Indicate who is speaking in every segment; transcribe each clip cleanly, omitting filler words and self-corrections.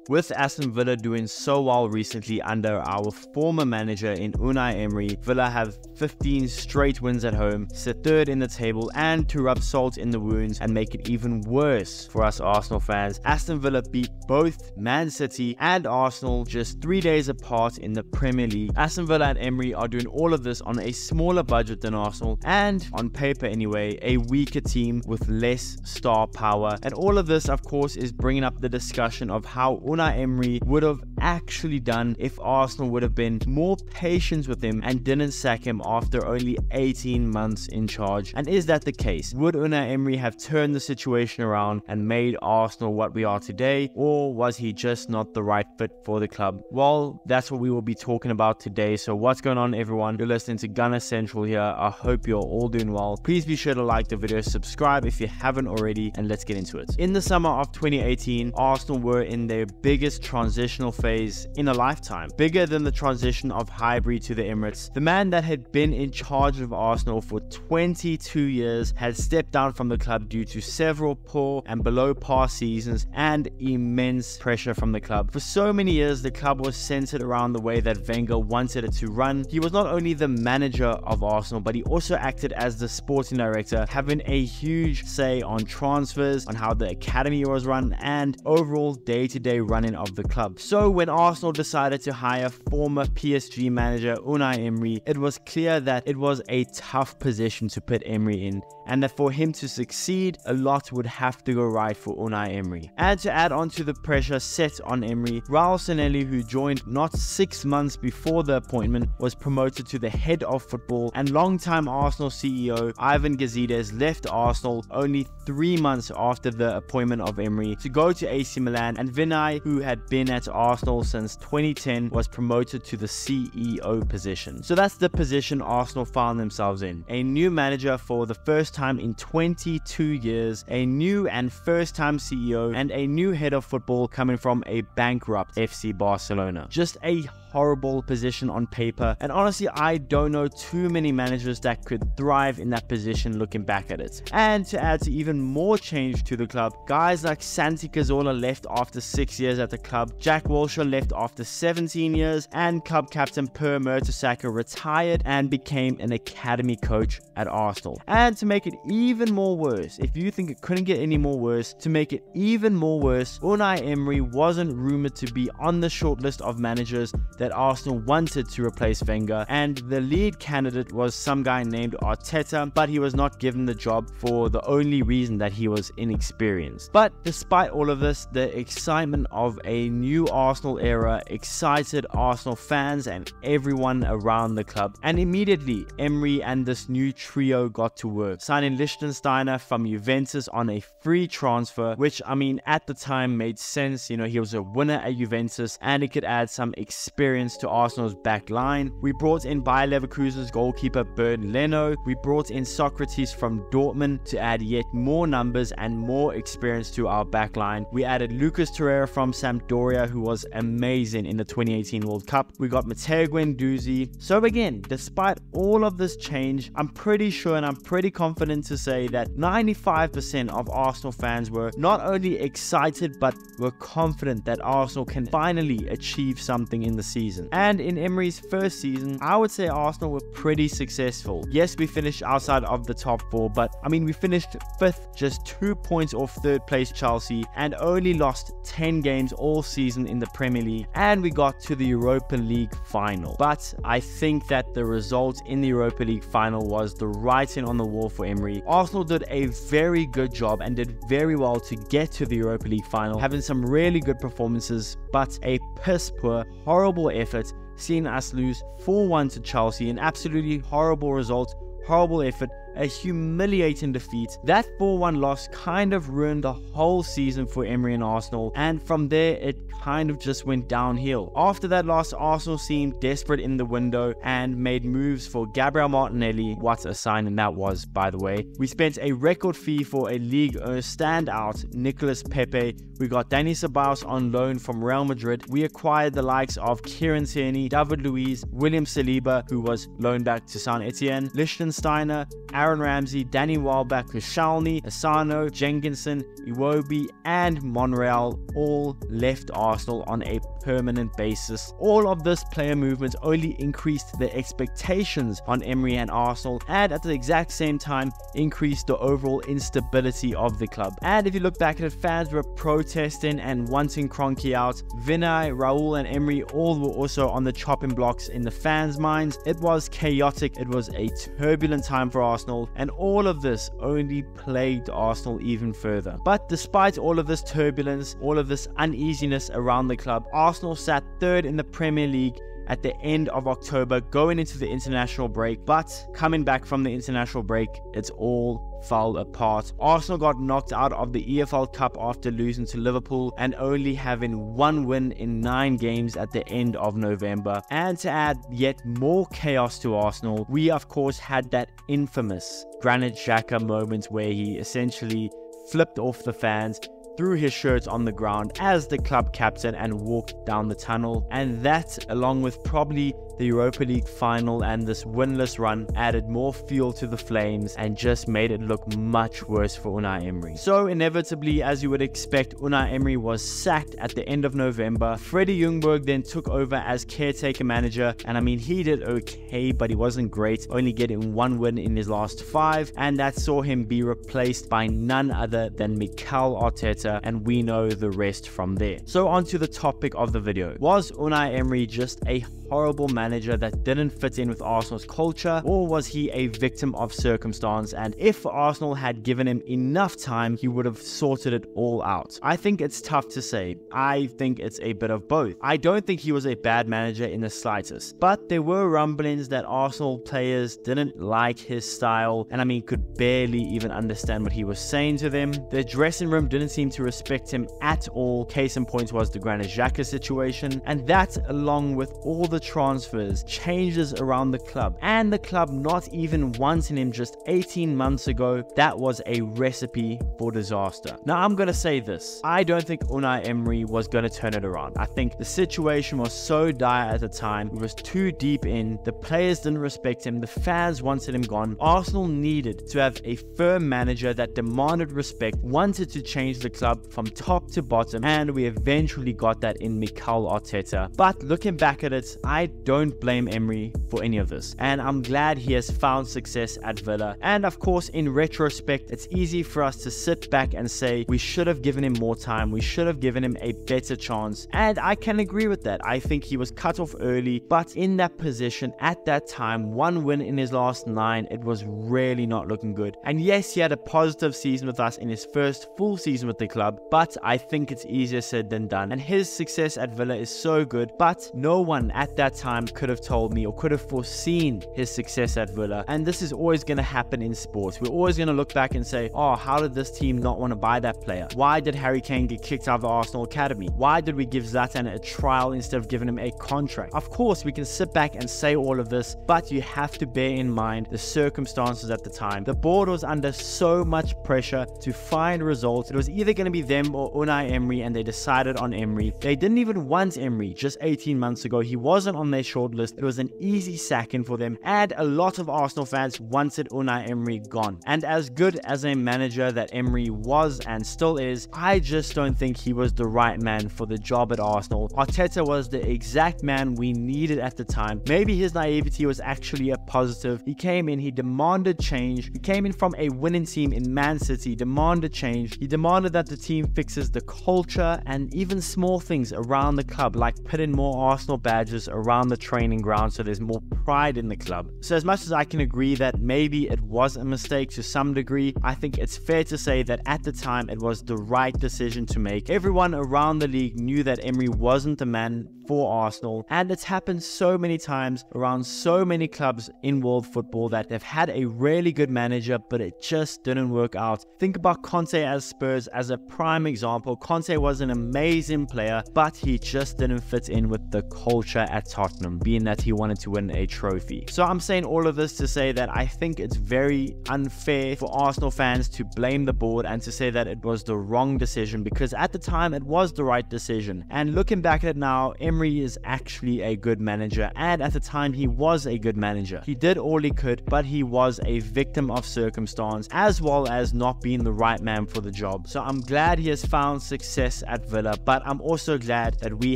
Speaker 1: With Aston Villa doing so well recently under our former manager in Unai Emery, Villa have 15 straight wins at home, sit third in the table, and to rub salt in the wounds and make it even worse for us Arsenal fans, Aston Villa beat both Man City and Arsenal just 3 days apart in the Premier League. Aston Villa and Emery are doing all of this on a smaller budget than Arsenal, and on paper anyway, a weaker team with less star power. And all of this, of course, is bringing up the discussion of how Unai Emery would have actually done if Arsenal would have been more patient with him and didn't sack him after only 18 months in charge. And is that the case? Would Unai Emery have turned the situation around and made Arsenal what we are today, or was he just not the right fit for the club? Well, that's what we will be talking about today. So what's going on, everyone? You're listening to Gunner Central here. I hope you're all doing well. Please be sure to like the video, subscribe if you haven't already, and let's get into it. In the summer of 2018, Arsenal were in their biggest transitional phase in a lifetime, bigger than the transition of Highbury to the Emirates. The man that had been in charge of Arsenal for 22 years had stepped down from the club due to several poor and below par seasons and immense pressure from the club. For so many years, the club was centered around the way that Wenger wanted it to run. He was not only the manager of Arsenal, but he also acted as the sporting director, having a huge say on transfers, on how the academy was run, and overall day-to-day running of the club. So when Arsenal decided to hire former PSG manager Unai Emery, it was clear that it was a tough position to put Emery in, and that for him to succeed, a lot would have to go right for Unai Emery. And to add on to the pressure set on Emery, Raul Sanelli, who joined not 6 months before the appointment, was promoted to the head of football, and longtime Arsenal CEO Ivan Gazidis left Arsenal only 3 months after the appointment of Emery to go to AC Milan, and Unai, who had been at Arsenal since 2010, was promoted to the CEO position. So that's the position Arsenal found themselves in. A new manager for the first time in 22 years, a new and first time CEO, and a new head of football coming from a bankrupt FC Barcelona. Just a horrible position on paper, and honestly I don't know too many managers that could thrive in that position looking back at it. And to add to even more change to the club, guys like Santi Cazorla left after 6 years at the club, Jack Wilshere left after 17 years, and club captain Per Mertesacker retired and became an academy coach at Arsenal. And to make it even more worse, if you think it couldn't get any more worse, to make it even more worse, Unai Emery wasn't rumored to be on the shortlist of managers that Arsenal wanted to replace Wenger, and the lead candidate was some guy named Arteta, but he was not given the job for the only reason that he was inexperienced. But despite all of this, the excitement of a new Arsenal era excited Arsenal fans and everyone around the club, and immediately Emery and this new trio got to work, signing Lichtsteiner from Juventus on a free transfer, which I mean at the time made sense. You know, he was a winner at Juventus and he could add some experience to Arsenal's back line. We brought in Bayer Leverkusen's goalkeeper Bernd Leno. We brought in Socrates from Dortmund to add yet more numbers and more experience to our back line. We added Lucas Torreira from Sampdoria, who was amazing in the 2018 World Cup. We got Matteo Guendouzi. So again, despite all of this change, I'm pretty sure and I'm pretty confident to say that 95% of Arsenal fans were not only excited but were confident that Arsenal can finally achieve something in the season. And in Emery's first season, I would say Arsenal were pretty successful. Yes, we finished outside of the top 4, but I mean we finished 5th, just 2 points off 3rd place Chelsea, and only lost 10 games all season in the Premier League, and we got to the Europa League final. But I think that the result in the Europa League final was the writing on the wall for Emery. Arsenal did a very good job and did very well to get to the Europa League final, having some really good performances, but a piss poor, horrible effort, seeing us lose 4-1 to Chelsea, an absolutely horrible result, horrible effort, a humiliating defeat. That 4-1 loss kind of ruined the whole season for Emery and Arsenal, and from there it kind of just went downhill. After that loss, Arsenal seemed desperate in the window and made moves for Gabriel Martinelli. What a signing that was, by the way. We spent a record fee for a league standout, Nicolas Pepe. We got Dani Ceballos on loan from Real Madrid. We acquired the likes of Kieran Tierney, David Luiz, William Saliba, who was loaned back to Saint Etienne, Lichtsteiner, Aaron Ramsey, Danny Welbeck, Koscielny, Asano, Jenkinson, Iwobi, and Monreal all left Arsenal on a permanent basis. All of this player movement only increased the expectations on Emery and Arsenal, and at the exact same time increased the overall instability of the club. And if you look back at it, fans were protesting and wanting Kroenke out. Unai, Raul, and Emery all were also on the chopping blocks in the fans' minds. It was chaotic, it was a turbulent time for Arsenal, and all of this only plagued Arsenal even further. But despite all of this turbulence, all of this uneasiness around the club, Arsenal sat third in the Premier League at the end of October, going into the international break. But coming back from the international break, it's all fell apart. Arsenal got knocked out of the EFL Cup after losing to Liverpool and only having one win in 9 games at the end of November. And to add yet more chaos to Arsenal, we of course had that infamous Granit Xhaka moment where he essentially flipped off the fans, threw his shirt on the ground as the club captain and walked down the tunnel. And that, along with probably the Europa League final and this winless run, added more fuel to the flames and just made it look much worse for Unai Emery. So inevitably, as you would expect, Unai Emery was sacked at the end of November. Freddie Ljungberg then took over as caretaker manager, and I mean, he did okay, but he wasn't great, only getting 1 win in his last 5, and that saw him be replaced by none other than Mikel Arteta, and we know the rest from there. So on to the topic of the video. Was Unai Emery just a horrible manager that didn't fit in with Arsenal's culture, or was he a victim of circumstance? And if Arsenal had given him enough time, he would have sorted it all out. I think it's tough to say. I think it's a bit of both. I don't think he was a bad manager in the slightest, but there were rumblings that Arsenal players didn't like his style, and I mean, could barely even understand what he was saying to them. The dressing room didn't seem to respect him at all. Case in point was the Granit Xhaka situation, and that, along with all the transfers, changes around the club, and the club not even wanting him just 18 months ago, that was a recipe for disaster. Now, I'm gonna say this. I don't think Unai Emery was gonna turn it around. I think the situation was so dire at the time. It was too deep in. The players didn't respect him. The fans wanted him gone. Arsenal needed to have a firm manager that demanded respect, wanted to change the club from top to bottom, and we eventually got that in Mikel Arteta. But looking back at it, I don't blame Emery for any of this, and I'm glad he has found success at Villa. And of course, in retrospect, it's easy for us to sit back and say we should have given him more time, we should have given him a better chance, and I can agree with that. I think he was cut off early, but in that position at that time, 1 win in his last 9, it was really not looking good. And yes, he had a positive season with us in his first full season with the club, but I think it's easier said than done, and his success at Villa is so good, but no one at that time could have told me or could have foreseen his success at Villa. And this is always going to happen in sports. We're always going to look back and say, oh, how did this team not want to buy that player? Why did Harry Kane get kicked out of the Arsenal Academy? Why did we give Zlatan a trial instead of giving him a contract? Of course, we can sit back and say all of this, but you have to bear in mind the circumstances at the time. The board was under so much pressure to find results. It was either going to be them or Unai Emery, and they decided on Emery. They didn't even want Emery just 18 months ago. He wasn't on their shortlist. It was an easy sacking for them, and a lot of Arsenal fans wanted Unai Emery gone. And as good as a manager that Emery was and still is, I just don't think he was the right man for the job at Arsenal. Arteta was the exact man we needed at the time. Maybe his naivety was actually a positive. He came in, he demanded change. He came in from a winning team in Man City, demanded change. He demanded that the team fixes the culture and even small things around the club, like putting more Arsenal badges around the training ground so there's more pride in the club. So as much as I can agree that maybe it was a mistake to some degree, I think it's fair to say that at the time it was the right decision to make. Everyone around the league knew that Emery wasn't the man for Arsenal, and it's happened so many times around so many clubs in world football that they've had a really good manager but it just didn't work out. Think about Conte as Spurs as a prime example. Conte was an amazing player, but he just didn't fit in with the culture at Tottenham, being that he wanted to win a trophy. So I'm saying all of this to say that I think it's very unfair for Arsenal fans to blame the board and to say that it was the wrong decision, because at the time it was the right decision. And looking back at it now, Emery Emery is actually a good manager, and at the time he was a good manager. He did all he could, but he was a victim of circumstance as well as not being the right man for the job. So I'm glad he has found success at Villa, but I'm also glad that we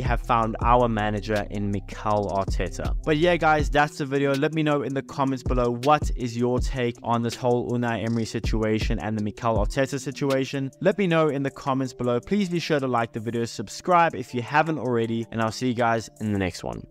Speaker 1: have found our manager in Mikel Arteta. But yeah guys, that's the video. Let me know in the comments below, what is your take on this whole Unai Emery situation and the Mikel Arteta situation? Let me know in the comments below. Please be sure to like the video, subscribe if you haven't already, and I'll see you guys in the next one.